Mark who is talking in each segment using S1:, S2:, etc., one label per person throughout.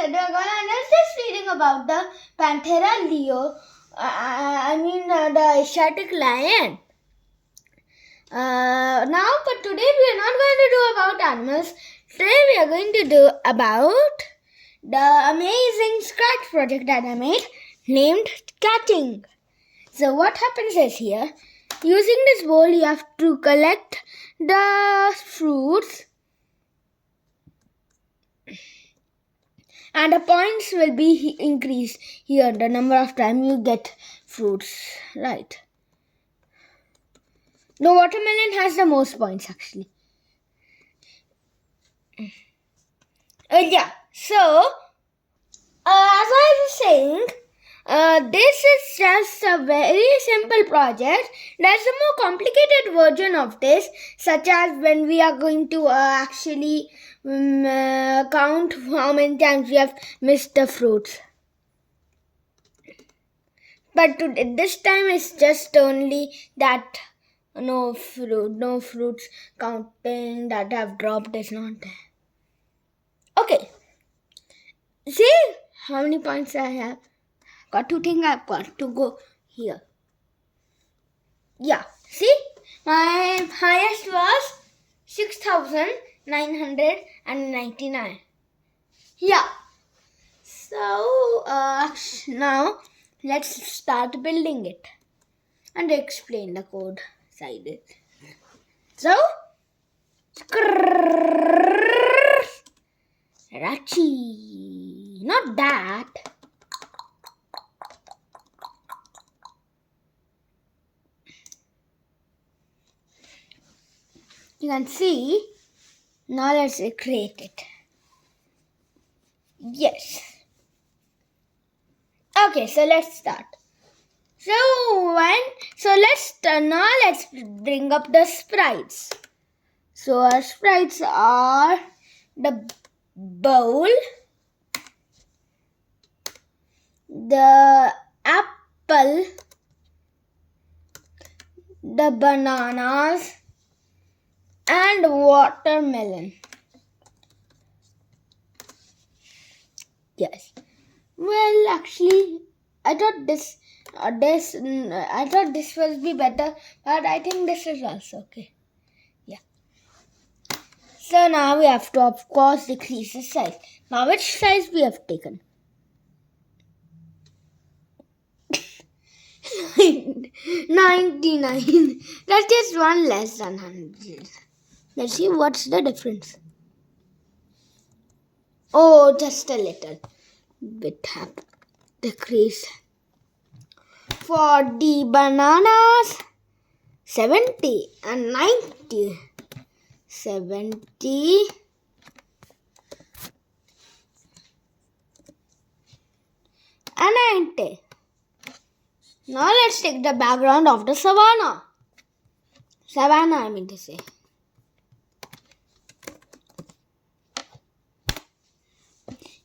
S1: Advay Agarwal and I was just reading about the Panthera leo, the Asiatic lion. But today we are not going to do about animals. Today we are going to do about the amazing scratch project that I made named catching. So what happens is here, using this bowl you have to collect the fruits and the points will be increased here, the number of times you get fruits, right? The watermelon has the most points actually. So as I was saying, this is just a very simple project. There's a more complicated version of this, such as when we are going to actually count how many times we have missed the fruits. But this time it's just only that no fruits counting that have dropped is not there. Okay. See how many points I have? Got to think I've got to go here. Yeah, see? My highest was 6,999. Yeah. So, now let's start building it and explain the code side. So, Rachi, not that. You can see. Now let's create it. Yes. Okay, so let's start. Now let's bring up the sprites. So our sprites are the bowl, the apple, the bananas, and watermelon. Yes. Well, actually, I thought this will be better, but I think this is also okay. Yeah. So now we have to, of course, decrease the size. Now, which size we have taken? 99. That's just one less than 100. Let's see what's the difference. Oh, just a little bit have decreased. For the bananas, 70 and 90. 70 and 90. Now let's take the background of the savannah. I mean to say.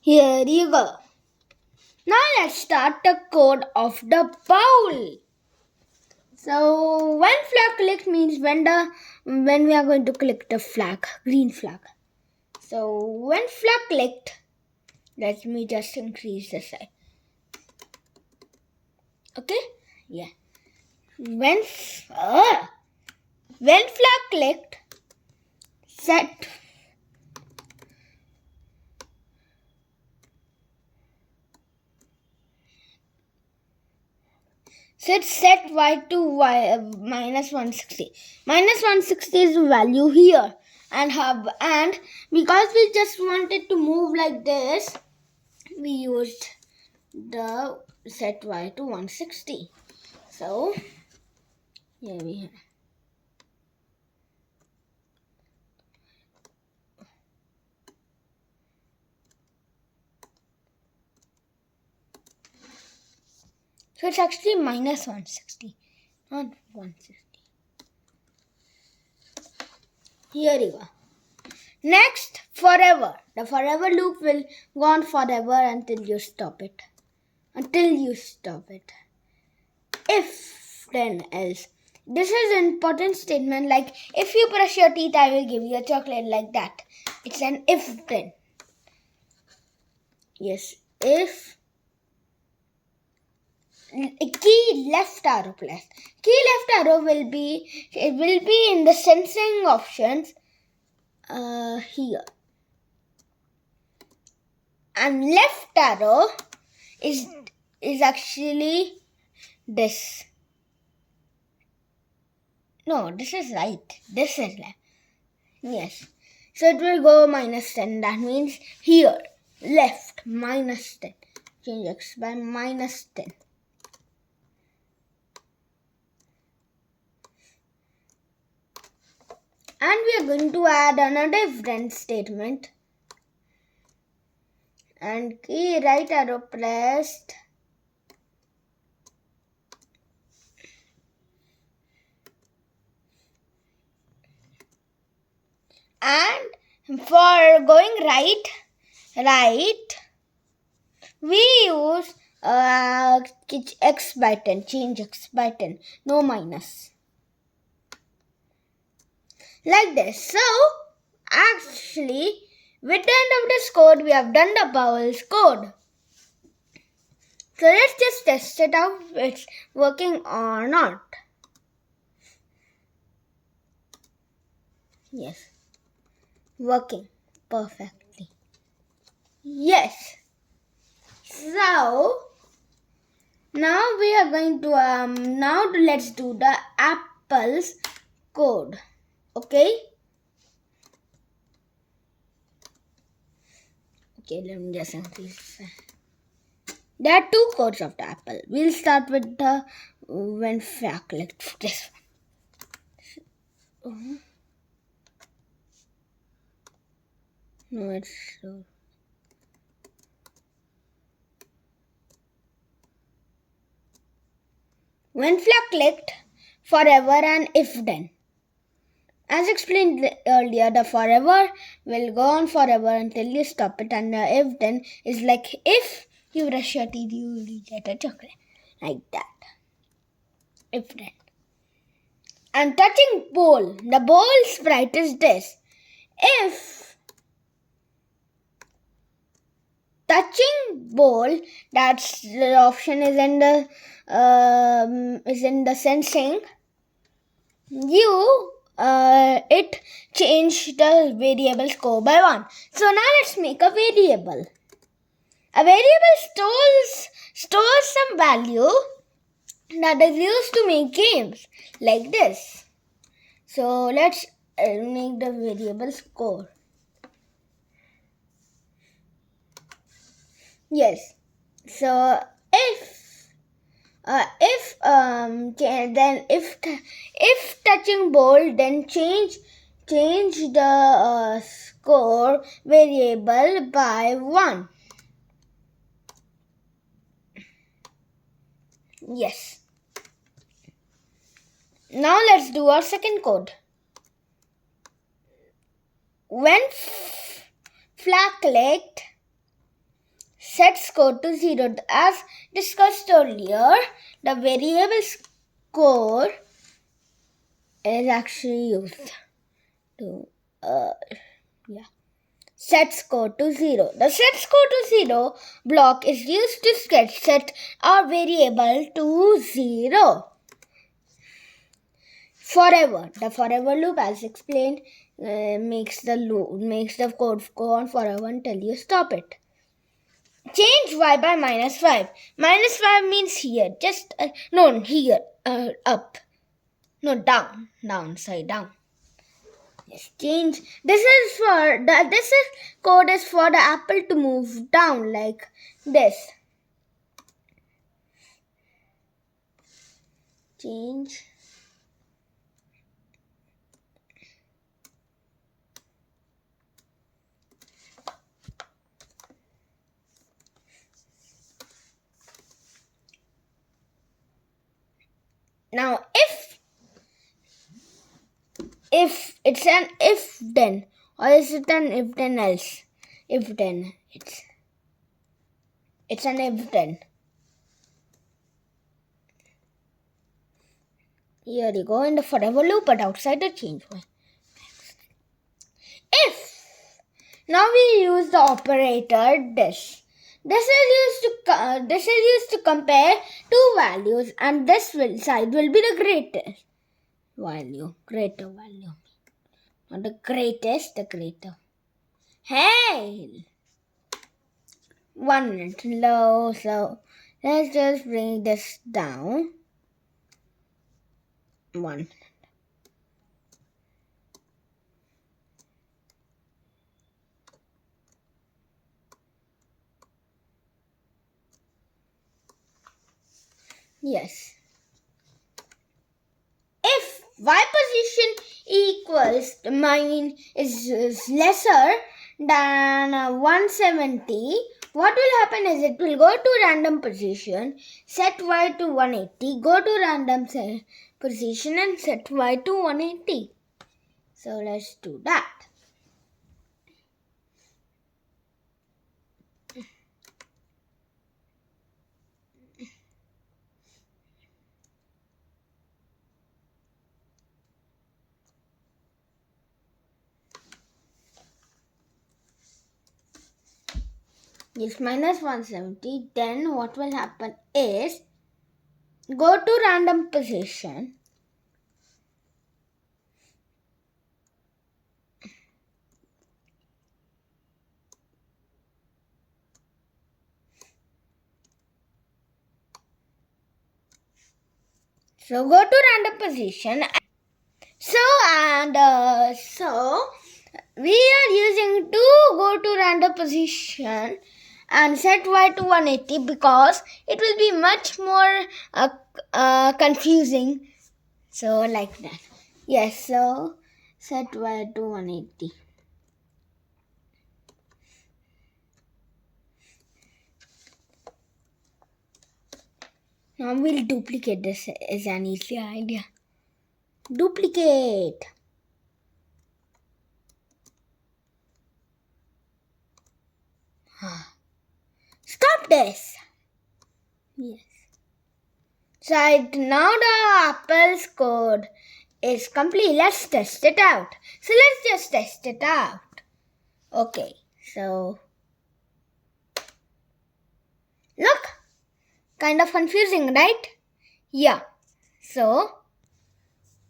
S1: Here you go. Now let's start the code of the bowl. So when flag click means when we are going to click the flag, green flag. So when flag clicked, let me just increase the size. Okay? Yeah. When flag clicked, set y to y minus 160. Minus 160 is the value here. And because we just wanted to move like this, we used the set y to 160. So here we have. So it's actually minus 160, not 160. Here you go. Next, forever. The forever loop will go on forever until you stop it. If, then else. This is an important statement, like if you brush your teeth, I will give you a chocolate, like that. It's an if then. Yes, if key left arrow plus key left arrow will be in the sensing options here, and left arrow is actually this. No, this is right. This is left. Yes. So it will go -10. That means here left -10. Change x by -10. And we are going to add another if then statement. And key right arrow pressed. And for going right, we use x by 10, change x by 10, no minus. Like this. So, actually, with the end of this code, we have done the vowels code. So, let's just test it out if it's working or not. Yes, working perfectly. Yes. So, now we are going to, now let's do the apples code. Okay? Okay, let me just increase. There are two codes of the apple. We'll start with the when clicked this one. No, it's slow. When flag clicked, forever and if then. As explained earlier, the forever will go on forever until you stop it, and the if then is like if you brush your teeth, you will get a chocolate. Like that. If then. And touching bowl. The bowl sprite is this. If touching bowl, that's the option is in the sensing. It changed the variable score by 1. So now let's make a variable. A variable stores some value that is used to make games like this. So let's make the variable score. Yes. So if touching bold, then change the score variable by 1. Yes. Now let's do our second code. When flag clicked, set score to 0. As discussed earlier, the variable score is actually used to set score to 0. The set score to 0 block is used to set our variable to 0. Forever. The forever loop, as explained, makes the code go on forever until you stop it. Change y by -5. -5 means here. Just no, here. Up. No, down. Down. Yes, change. This code is for the apple to move down like this. Change. Now, if it's an if then, or is it an if then else? If then, it's an if then. Here you go in the forever loop, but outside the change one. If now we use the operator this. This is used to compare two values, and side will be the greatest value, greater value. Not the greatest, the greater. Hey! 1 minute low, so let's just bring this down. 1. Yes. If y position equals is lesser than 170, what will happen is it will go to random position, set y to 180, go to random position and set y to 180. So let's do that. Yes, minus 170. Then what will happen is go to random position. So go to random position. So we are using to go to random position and set y to 180 because it will be much more confusing. So like that. Yes, so set y to 180. Now we'll duplicate this as an easy idea. Duplicate. Stop this. Yes. So now the Apple's code is complete. Let's test it out. So let's just test it out. Okay. So look. Kind of confusing, right? Yeah. So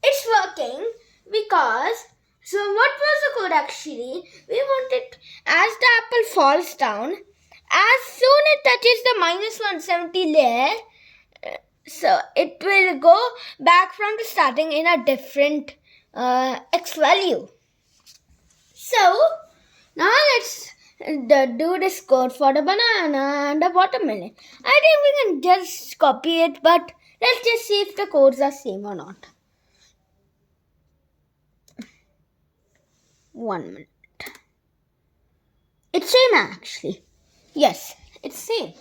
S1: it's working because what was the code actually? We wanted as the apple falls down, as soon it touches the minus 170 layer, so it will go back from the starting in a different x value. So now let's do this code for the banana and the watermelon. I think we can just copy it, but let's just see if the codes are same or not. 1 minute. It's same actually. Yes, it's same.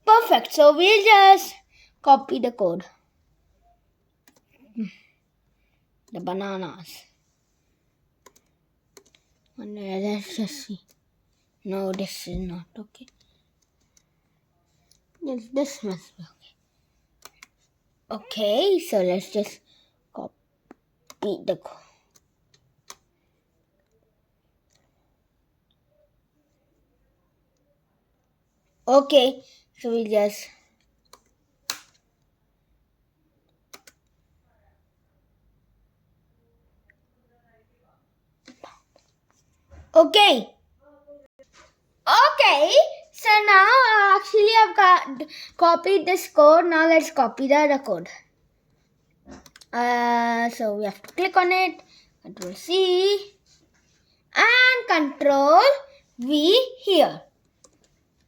S1: Perfect. So we'll just copy the code. The bananas. And let's just see. No, this is not okay. Yes, this must be okay. Okay, so let's just copy the code. Okay, so we just okay. So now actually I've copied this code. Now let's copy the other code. So we have to click on it. Control C and Control V here.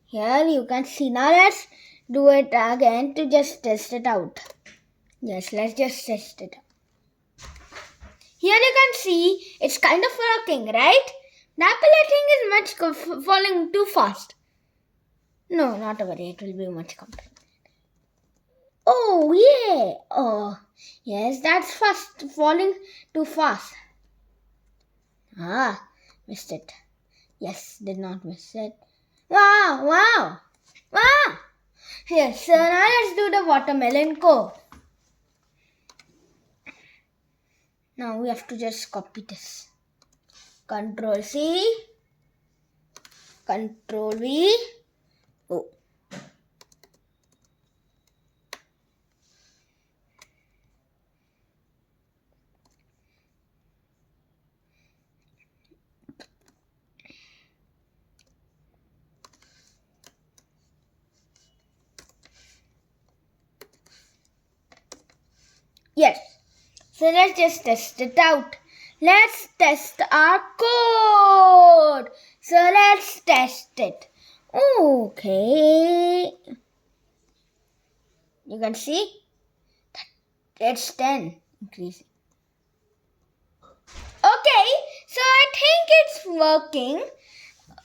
S1: Here you can see. Now let's do it again to just test it out. Yes, let's just test it out. Here you can see it's kind of working, right? The apple I think is much falling too fast. No, not a worry. It will be much complicated. Oh yeah. Oh yes, that's fast. Falling too fast. Missed it. Yes, did not miss it. Wow. Yes, so now let's do the watermelon code. Now we have to just copy this. Control C, Control V, Oh. Yes. So let's just test it out. Let's test our code. So let's test it. Okay. You can see it's 10 increasing. Okay, so I think it's working.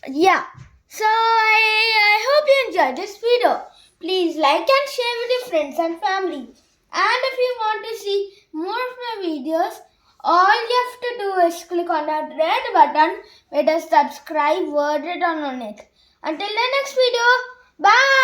S1: Yeah. So I hope you enjoyed this video. Please like and share with your friends and family. And if you want to see more of my videos, all you have to do is click on that red button with a subscribe word written on it. Until the next video, bye.